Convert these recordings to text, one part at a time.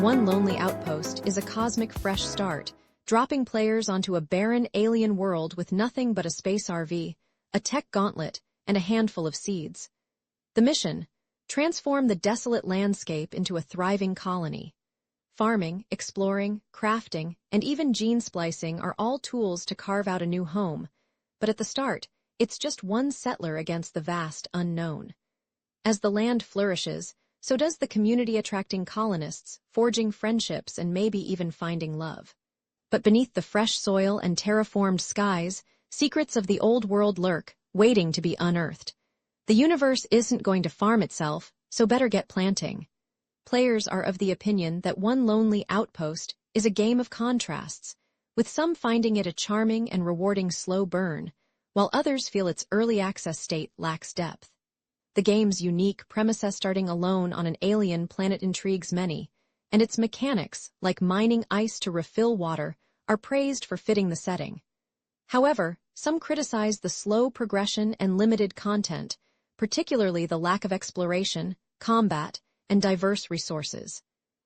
One Lonely Outpost is a cosmic fresh start, dropping players onto a barren alien world with nothing but a space RV, a tech gauntlet, and a handful of seeds. The mission: transform the desolate landscape into a thriving colony. Farming, exploring, crafting, and even gene splicing are all tools to carve out a new home, but at the start, it's just one settler against the vast unknown. As the land flourishes, so does the community, attracting colonists, forging friendships, and maybe even finding love. But beneath the fresh soil and terraformed skies, secrets of the old world lurk, waiting to be unearthed. The universe isn't going to farm itself, so better get planting. Players are of the opinion that One Lonely Outpost is a game of contrasts, with some finding it a charming and rewarding slow burn, while others feel its early access state lacks depth. The game's unique premise, starting alone on an alien planet, intrigues many, and its mechanics, like mining ice to refill water, are praised for fitting the setting. However, some criticize the slow progression and limited content, particularly the lack of exploration, combat, and diverse resources.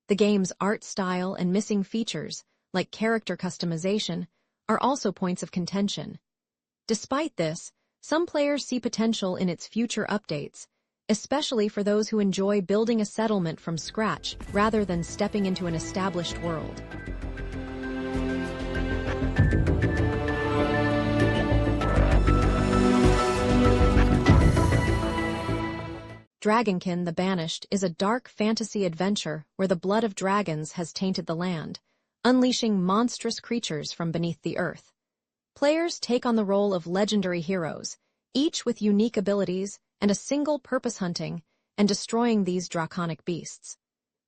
The game's art style and missing features, like character customization, are also points of contention. Despite this, some players see potential in its future updates, especially for those who enjoy building a settlement from scratch rather than stepping into an established world. Dragonkin: The Banished is a dark fantasy adventure where the blood of dragons has tainted the land, unleashing monstrous creatures from beneath the earth. Players take on the role of legendary heroes, each with unique abilities and a single purpose: hunting and destroying these draconic beasts.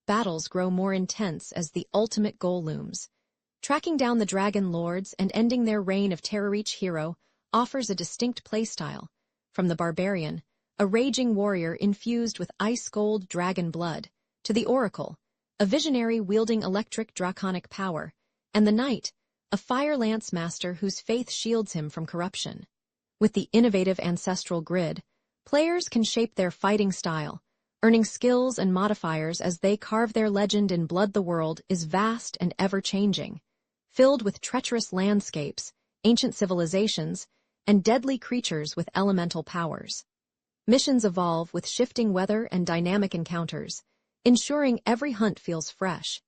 Battles grow more intense as the ultimate goal looms. Tracking down the dragon lords and ending their reign of terror. Each hero offers a distinct playstyle, from the barbarian, a raging warrior infused with ice-cold dragon blood, to the oracle, a visionary wielding electric draconic power, and the knight, a fire lance master whose faith shields him from corruption. With the innovative ancestral grid, players can shape their fighting style, earning skills and modifiers as they carve their legend in blood. The world is vast and ever-changing, filled with treacherous landscapes, ancient civilizations, and deadly creatures with elemental powers. Missions evolve with shifting weather and dynamic encounters, ensuring every hunt feels fresh.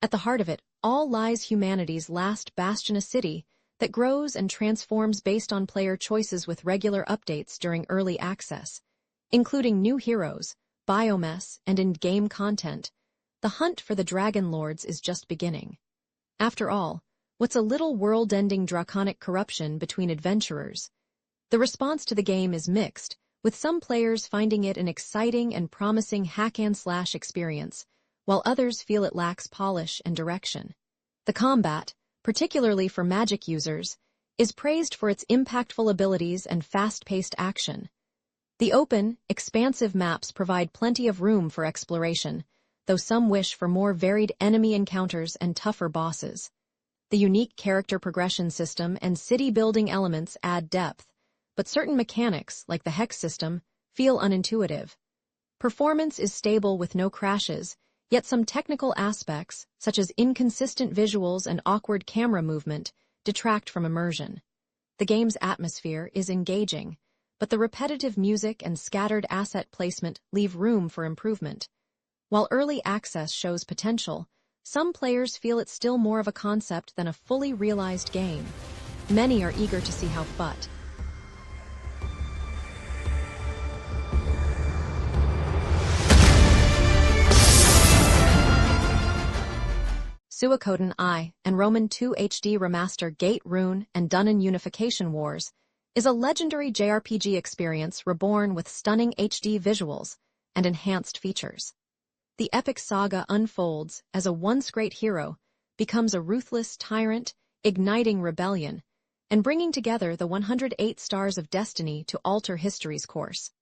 At the heart of it all lies humanity's last bastion, a city that grows and transforms based on player choices, with regular updates during early access, including new heroes, biomass, and in-game content. The hunt for the Dragon Lords is just beginning. After all, what's a little world-ending draconic corruption between adventurers? The response to the game is mixed, with some players finding it an exciting and promising hack-and-slash experience, while others feel it lacks polish and direction. The combat, particularly for magic users, is praised for its impactful abilities and fast-paced action. The open, expansive maps provide plenty of room for exploration, though some wish for more varied enemy encounters and tougher bosses. The unique character progression system and city-building elements add depth, but certain mechanics, like the hex system, feel unintuitive. Performance is stable with no crashes, yet some technical aspects, such as inconsistent visuals and awkward camera movement, detract from immersion. The game's atmosphere is engaging, but the repetitive music and scattered asset placement leave room for improvement. While early access shows potential, some players feel it's still more of a concept than a fully realized game. Many are eager to see how FUT. Suikoden I&II HD Remaster Gate Rune and Dunan Unification Wars is a legendary JRPG experience reborn with stunning HD visuals and enhanced features. The epic saga unfolds as a once great hero becomes a ruthless tyrant, igniting rebellion, and bringing together the 108 stars of destiny to alter history's course.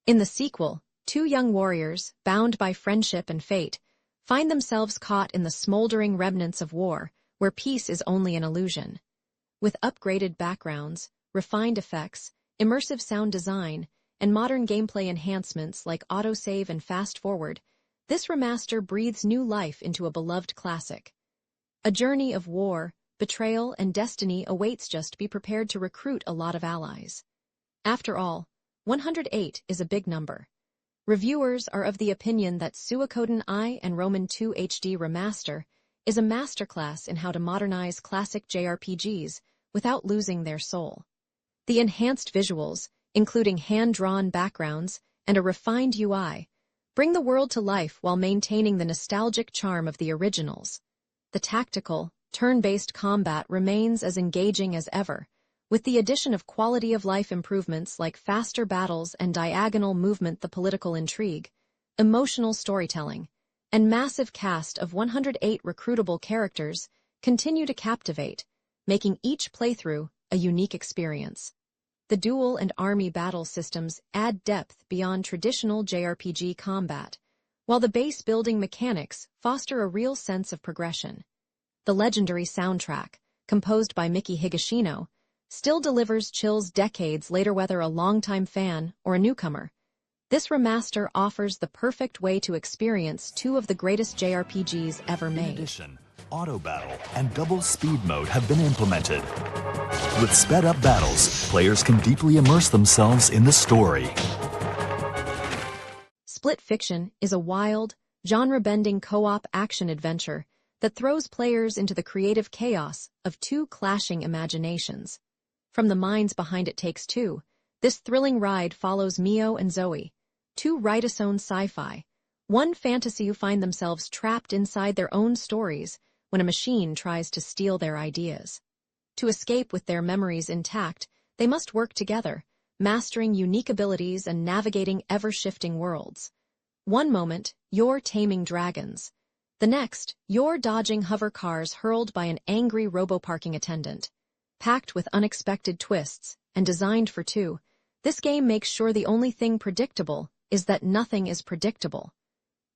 In the sequel, two young warriors, bound by friendship and fate, find themselves caught in the smoldering remnants of war, where peace is only an illusion. With upgraded backgrounds, refined effects, immersive sound design, and modern gameplay enhancements like autosave and fast-forward, this remaster breathes new life into a beloved classic. A journey of war, betrayal, and destiny awaits. Just be prepared to recruit a lot of allies. After all, 108 is a big number. Reviewers are of the opinion that Suikoden I&II HD Remaster is a masterclass in how to modernize classic JRPGs without losing their soul. The enhanced visuals, including hand-drawn backgrounds and a refined UI, bring the world to life while maintaining the nostalgic charm of the originals. The tactical, turn-based combat remains as engaging as ever, with the addition of quality-of-life improvements like faster battles and diagonal movement. The political intrigue, emotional storytelling, and massive cast of 108 recruitable characters continue to captivate, making each playthrough a unique experience. The duel and army battle systems add depth beyond traditional JRPG combat, while the base-building mechanics foster a real sense of progression. The legendary soundtrack, composed by Miki Higashino, still delivers chills decades later. Whether a longtime fan or a newcomer, this remaster offers the perfect way to experience two of the greatest JRPGs ever made. In addition, auto battle and double speed mode have been implemented. With sped-up battles, players can deeply immerse themselves in the story. Split Fiction is a wild, genre-bending co-op action-adventure that throws players into the creative chaos of two clashing imaginations. From the minds behind It Takes Two, this thrilling ride follows Mio and Zoe, two write-a-own sci-fi, one fantasy who find themselves trapped inside their own stories when a machine tries to steal their ideas. To escape with their memories intact, they must work together, mastering unique abilities and navigating ever-shifting worlds. One moment, you're taming dragons. The next, you're dodging hover cars hurled by an angry robo-parking attendant. Packed with unexpected twists and designed for two, this game makes sure the only thing predictable is that nothing is predictable.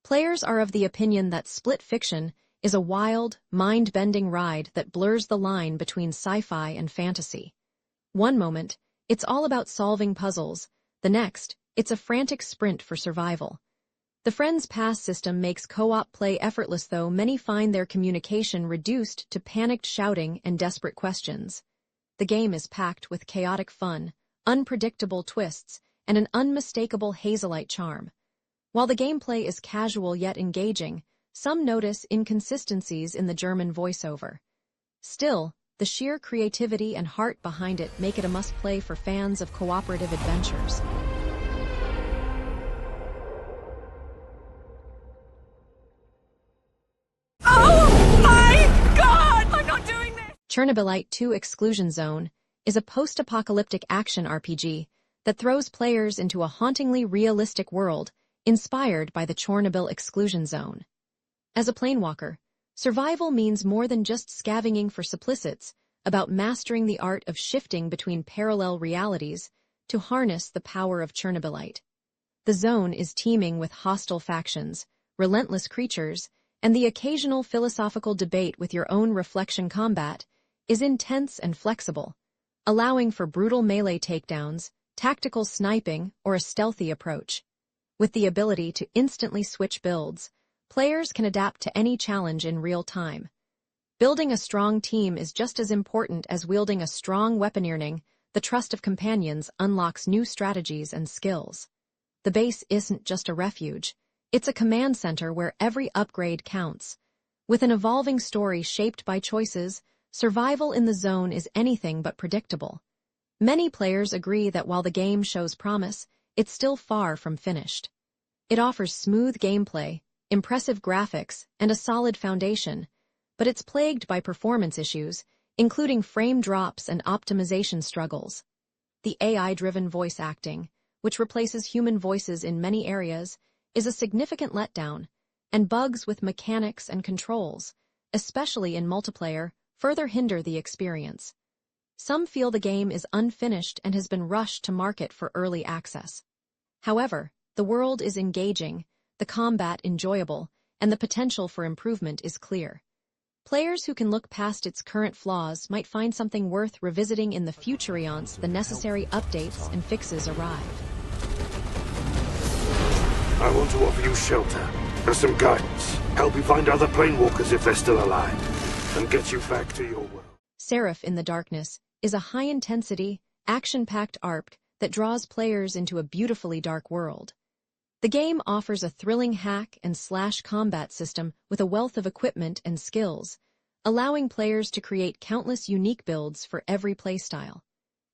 Players are of the opinion that Split Fiction is a wild, mind-bending ride that blurs the line between sci-fi and fantasy. One moment, it's all about solving puzzles. The next, it's a frantic sprint for survival. The Friends Pass system makes co-op play effortless, though many find their communication reduced to panicked shouting and desperate questions. The game is packed with chaotic fun, unpredictable twists, and an unmistakable Hazelight charm. While the gameplay is casual yet engaging, some notice inconsistencies in the German voiceover. Still, the sheer creativity and heart behind it make it a must-play for fans of cooperative adventures. Oh my God! I'm not doing this! Chernobylite 2 Exclusion Zone is a post-apocalyptic action RPG that throws players into a hauntingly realistic world inspired by the Chernobyl exclusion zone. As a planewalker, survival means more than just scavenging for supplicites, about mastering the art of shifting between parallel realities to harness the power of Chernobylite. The zone is teeming with hostile factions, relentless creatures, and the occasional philosophical debate with your own reflection. Combat is intense and flexible, allowing for brutal melee takedowns, tactical sniping, or a stealthy approach. With the ability to instantly switch builds, players can adapt to any challenge in real time. Building a strong team is just as important as wielding a strong weapon. Earning the trust of companions unlocks new strategies and skills. The base isn't just a refuge, it's a command center where every upgrade counts. With an evolving story shaped by choices, survival in the zone is anything but predictable. Many players agree that while the game shows promise, it's still far from finished. It offers smooth gameplay, impressive graphics, and a solid foundation, but it's plagued by performance issues, including frame drops and optimization struggles. The AI-driven voice acting, which replaces human voices in many areas, is a significant letdown, and bugs with mechanics and controls, especially in multiplayer, further hinder the experience. Some feel the game is unfinished and has been rushed to market for early access. However, the world is engaging, the combat enjoyable, and the potential for improvement is clear. Players who can look past its current flaws might find something worth revisiting in the future once the necessary updates and fixes arrive. I want to offer you shelter and some guidance. Help you find other planewalkers if they're still alive, and get you back to your world. SERAPH in the Darkness is a high-intensity, action-packed ARP that draws players into a beautifully dark world. The game offers a thrilling hack-and-slash combat system with a wealth of equipment and skills, allowing players to create countless unique builds for every playstyle.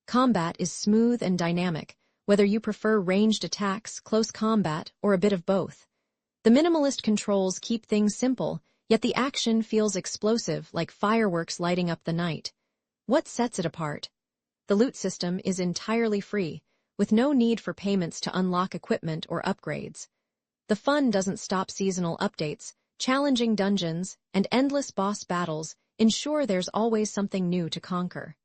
Combat is smooth and dynamic, whether you prefer ranged attacks, close combat, or a bit of both. The minimalist controls keep things simple, yet the action feels explosive, like fireworks lighting up the night. What sets it apart? The loot system is entirely free, with no need for payments to unlock equipment or upgrades. The fun doesn't stop. Seasonal updates, challenging dungeons, and endless boss battles ensure there's always something new to conquer.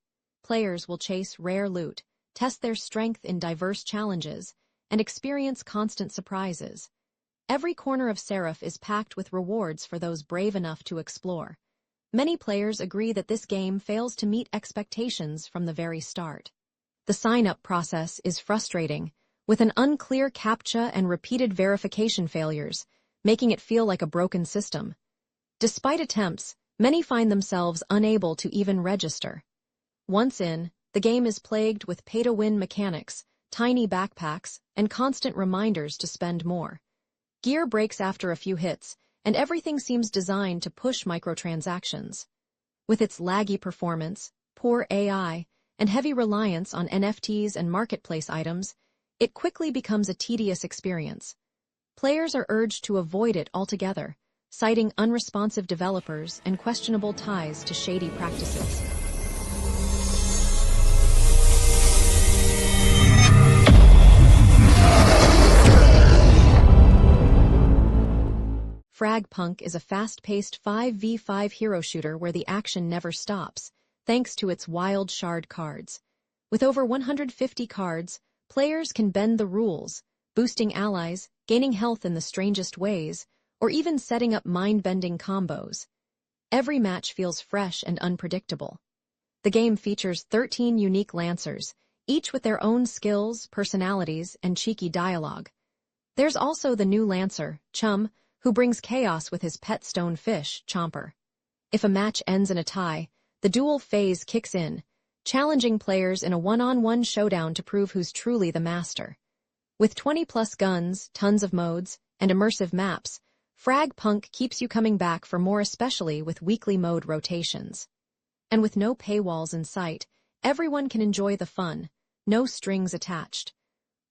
Players will chase rare loot, test their strength in diverse challenges, and experience constant surprises. Every corner of SERAPH is packed with rewards for those brave enough to explore. Many players agree that this game fails to meet expectations from the very start. The sign-up process is frustrating, with an unclear CAPTCHA and repeated verification failures, making it feel like a broken system. Despite attempts, many find themselves unable to even register. Once in, the game is plagued with pay-to-win mechanics, tiny backpacks, and constant reminders to spend more. Gear breaks after a few hits, and everything seems designed to push microtransactions. With its laggy performance, poor AI, and heavy reliance on NFTs and marketplace items, it quickly becomes a tedious experience. Players are urged to avoid it altogether, citing unresponsive developers and questionable ties to shady practices. FragPunk is a fast-paced 5v5 hero shooter where the action never stops, thanks to its wild shard cards. With over 150 cards, players can bend the rules, boosting allies, gaining health in the strangest ways, or even setting up mind-bending combos. Every match feels fresh and unpredictable. The game features 13 unique Lancers, each with their own skills, personalities, and cheeky dialogue. There's also the new Lancer, Chum, who brings chaos with his pet stone fish, Chomper. If a match ends in a tie, the duel phase kicks in, challenging players in a one-on-one showdown to prove who's truly the master. With 20-plus guns, tons of modes, and immersive maps, FragPunk keeps you coming back for more, especially with weekly mode rotations. And with no paywalls in sight, everyone can enjoy the fun, no strings attached.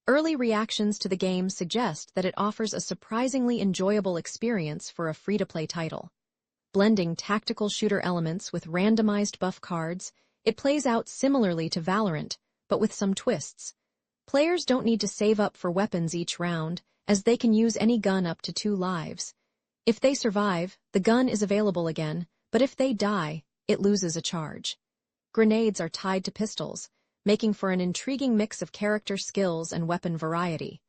Early reactions to the game suggest that it offers a surprisingly enjoyable experience for a free-to-play title. Blending tactical shooter elements with randomized buff cards, it plays out similarly to Valorant, but with some twists. Players don't need to save up for weapons each round, as they can use any gun up to 2 lives. If they survive, the gun is available again, but if they die, it loses a charge. Grenades are tied to pistols, making for an intriguing mix of character skills and weapon variety.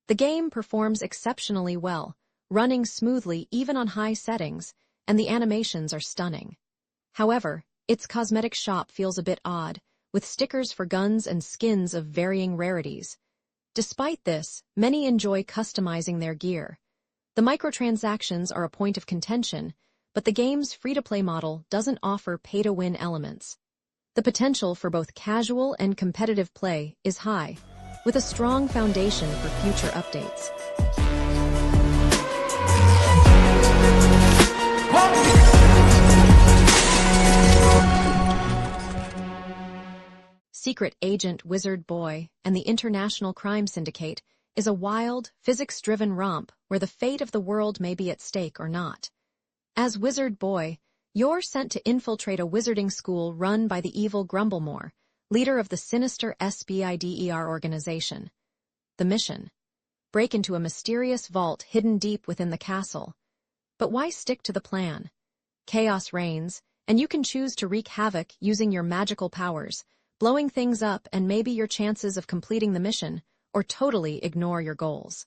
The game performs exceptionally well, running smoothly even on high settings, and the animations are stunning. However, its cosmetic shop feels a bit odd, with stickers for guns and skins of varying rarities. Despite this, many enjoy customizing their gear. The microtransactions are a point of contention, but the game's free-to-play model doesn't offer pay-to-win elements. The potential for both casual and competitive play is high, with a strong foundation for future updates. Secret Agent Wizard Boy and the International Crime Syndicate is a wild, physics-driven romp where the fate of the world may be at stake or not. As Wizard Boy, you're sent to infiltrate a wizarding school run by the evil Grumblemore, leader of the sinister SBIDER organization. The mission: break into a mysterious vault hidden deep within the castle. But why stick to the plan? Chaos reigns, and you can choose to wreak havoc using your magical powers, blowing things up and maybe your chances of completing the mission, or totally ignore your goals.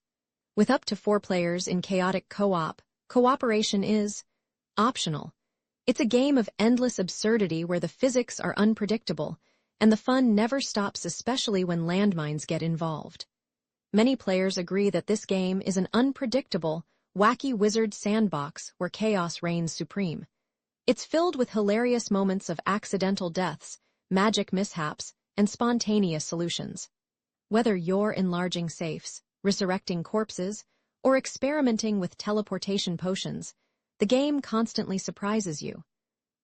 With up to 4 players in chaotic co-op, cooperation is optional. It's a game of endless absurdity where the physics are unpredictable, and the fun never stops, especially when landmines get involved. Many players agree that this game is an unpredictable, wacky wizard sandbox where chaos reigns supreme. It's filled with hilarious moments of accidental deaths, magic mishaps, and spontaneous solutions. Whether you're enlarging safes, resurrecting corpses, or experimenting with teleportation potions, the game constantly surprises you.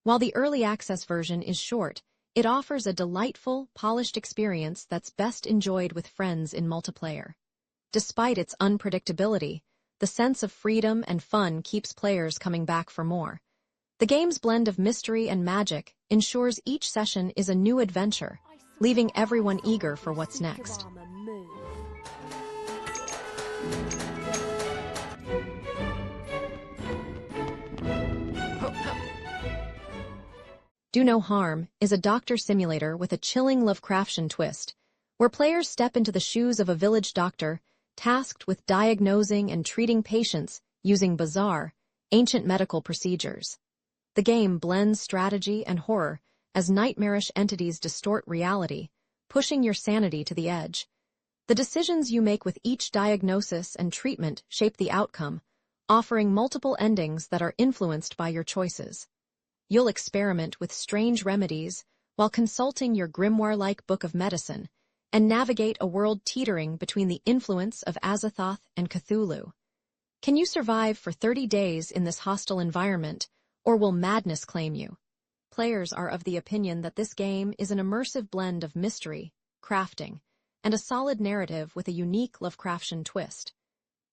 While the early access version is short, it offers a delightful, polished experience that's best enjoyed with friends in multiplayer. Despite its unpredictability, the sense of freedom and fun keeps players coming back for more. The game's blend of mystery and magic ensures each session is a new adventure, leaving everyone eager for what's next. Do No Harm is a doctor simulator with a chilling Lovecraftian twist, where players step into the shoes of a village doctor tasked with diagnosing and treating patients using bizarre, ancient medical procedures. The game blends strategy and horror as nightmarish entities distort reality, pushing your sanity to the edge. The decisions you make with each diagnosis and treatment shape the outcome, offering multiple endings that are influenced by your choices. You'll experiment with strange remedies while consulting your grimoire-like book of medicine and navigate a world teetering between the influence of Azathoth and Cthulhu. Can you survive for 30 days in this hostile environment, or will madness claim you? Players are of the opinion that this game is an immersive blend of mystery, crafting, and a solid narrative with a unique Lovecraftian twist.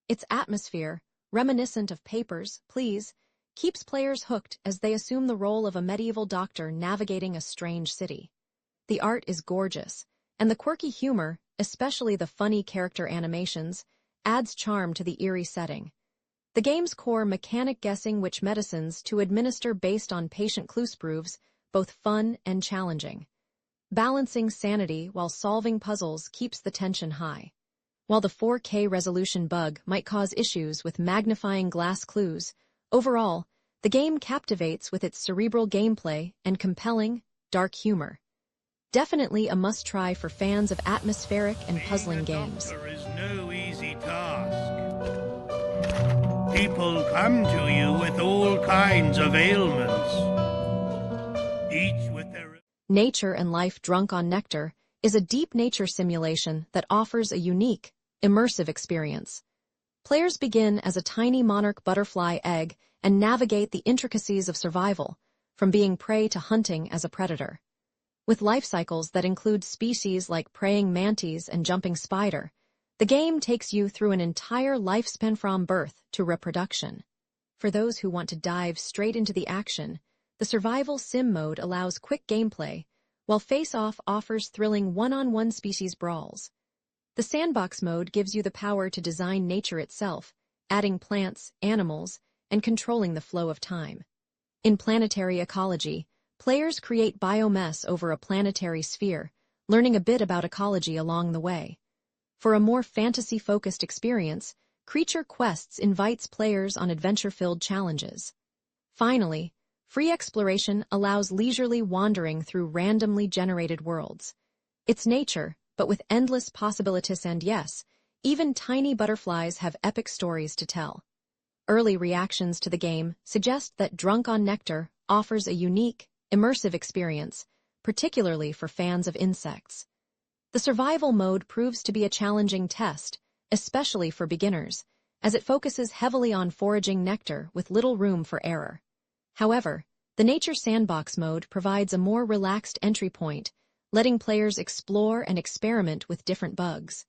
Its atmosphere, reminiscent of Papers, Please, keeps players hooked as they assume the role of a medieval doctor navigating a strange city. The art is gorgeous, and the quirky humor, especially the funny character animations, adds charm to the eerie setting. The game's core mechanic guessing which medicines to administer based on patient clues proves both fun and challenging. Balancing sanity while solving puzzles keeps the tension high. While the 4K resolution bug might cause issues with magnifying glass clues, overall, the game captivates with its cerebral gameplay and compelling, dark humor. Definitely a must-try for fans of atmospheric and puzzling games. Doctor is no easy task. People come to you with all kinds of ailments, each with their... Nature and Life Drunk on Nectar is a deep nature simulation that offers a unique, immersive experience. Players begin as a tiny monarch butterfly egg and navigate the intricacies of survival, from being prey to hunting as a predator. With life cycles that include species like praying mantis and jumping spider, the game takes you through an entire lifespan from birth to reproduction. For those who want to dive straight into the action, the Survival Sim mode allows quick gameplay, while Face Off offers thrilling one-on-one species brawls. The Sandbox mode gives you the power to design nature itself, adding plants, animals, and controlling the flow of time. In Planetary Ecology, players create biomess over a planetary sphere, learning a bit about ecology along the way. For a more fantasy-focused experience, Creature Quests invites players on adventure-filled challenges. Finally, free exploration allows leisurely wandering through randomly generated worlds. It's nature, but with endless possibilities, and yes, even tiny butterflies have epic stories to tell. Early reactions to the game suggest that Drunk on Nectar offers a unique, immersive experience, particularly for fans of insects. The survival mode proves to be a challenging test, especially for beginners, as it focuses heavily on foraging nectar with little room for error. However, the Nature Sandbox mode provides a more relaxed entry point, letting players explore and experiment with different bugs.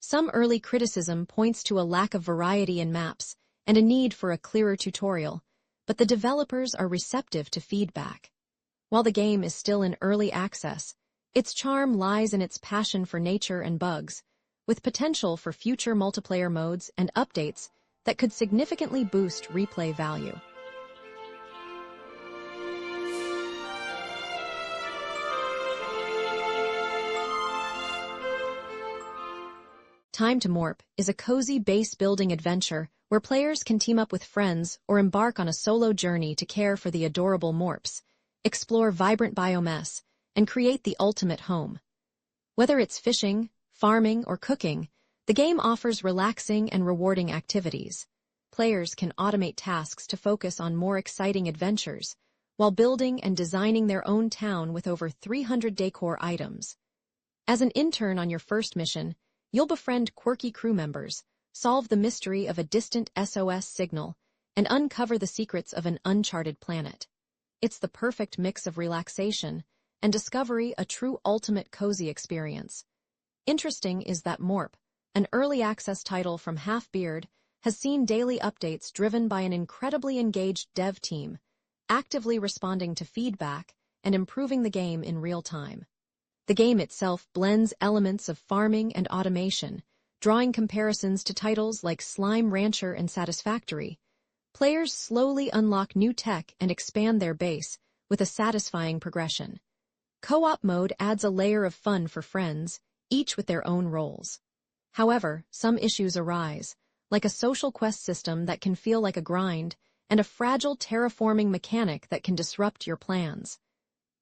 Some early criticism points to a lack of variety in maps and a need for a clearer tutorial, but the developers are receptive to feedback. While the game is still in early access, its charm lies in its passion for nature and bugs, with potential for future multiplayer modes and updates that could significantly boost replay value. Time to Morp is a cozy base-building adventure where players can team up with friends or embark on a solo journey to care for the adorable Morps, explore vibrant biomass, and create the ultimate home. Whether it's fishing, farming, or cooking, The game offers relaxing and rewarding activities. Players can automate tasks to focus on more exciting adventures, while building and designing their own town with over 300 decor items. As an intern on your first mission, you'll befriend quirky crew members, solve the mystery of a distant SOS signal, and uncover the secrets of an uncharted planet. It's the perfect mix of relaxation and discovery, a true ultimate cozy experience. Interesting is that Morp, an early access title from Half-Beard, has seen daily updates driven by an incredibly engaged dev team, actively responding to feedback and improving the game in real time. The game itself blends elements of farming and automation, drawing comparisons to titles like Slime Rancher and Satisfactory. Players slowly unlock new tech and expand their base with a satisfying progression. Co-op mode adds a layer of fun for friends, each with their own roles. However, some issues arise, like a social quest system that can feel like a grind and a fragile terraforming mechanic that can disrupt your plans.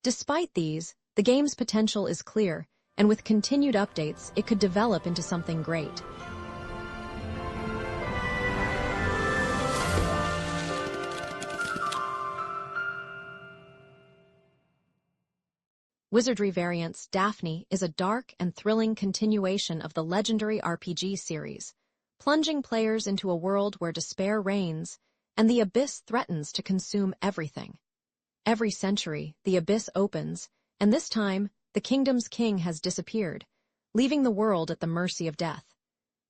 Despite these, the game's potential is clear, and with continued updates, it could develop into something great. Wizardry variant's Daphne is a dark and thrilling continuation of the legendary RPG series, plunging players into a world where despair reigns and the abyss threatens to consume everything. Every century, the abyss opens, and this time, the kingdom's king has disappeared, leaving the world at the mercy of death.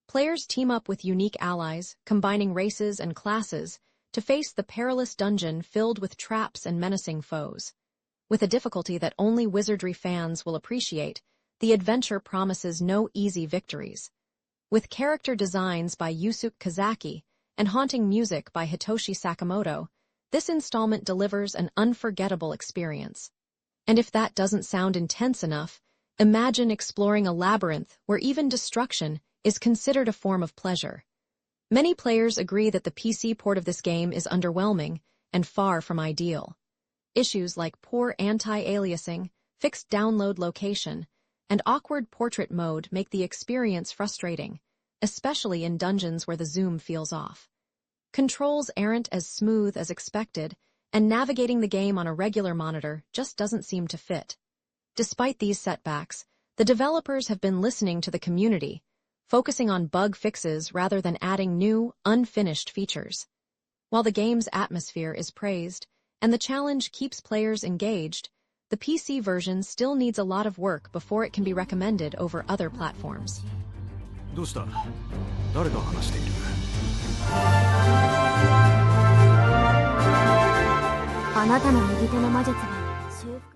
Players team up with unique allies, combining races and classes, to face the perilous dungeon filled with traps and menacing foes. With a difficulty that only Wizardry fans will appreciate, the adventure promises no easy victories. With character designs by Yusuke Kazaki and haunting music by Hitoshi Sakamoto, this installment delivers an unforgettable experience. And if that doesn't sound intense enough, imagine exploring a labyrinth where even destruction is considered a form of pleasure. Many players agree that the PC port of this game is underwhelming and far from ideal. Issues like poor anti-aliasing, fixed download location, and awkward portrait mode make the experience frustrating, especially in dungeons where the zoom feels off. Controls aren't as smooth as expected, and navigating the game on a regular monitor just doesn't seem to fit. Despite these setbacks, the developers have been listening to the community, focusing on bug fixes rather than adding new, unfinished features. While the game's atmosphere is praised, and the challenge keeps players engaged, the PC version still needs a lot of work before it can be recommended over other platforms. どうした？誰と話している？あなたの右手の魔術は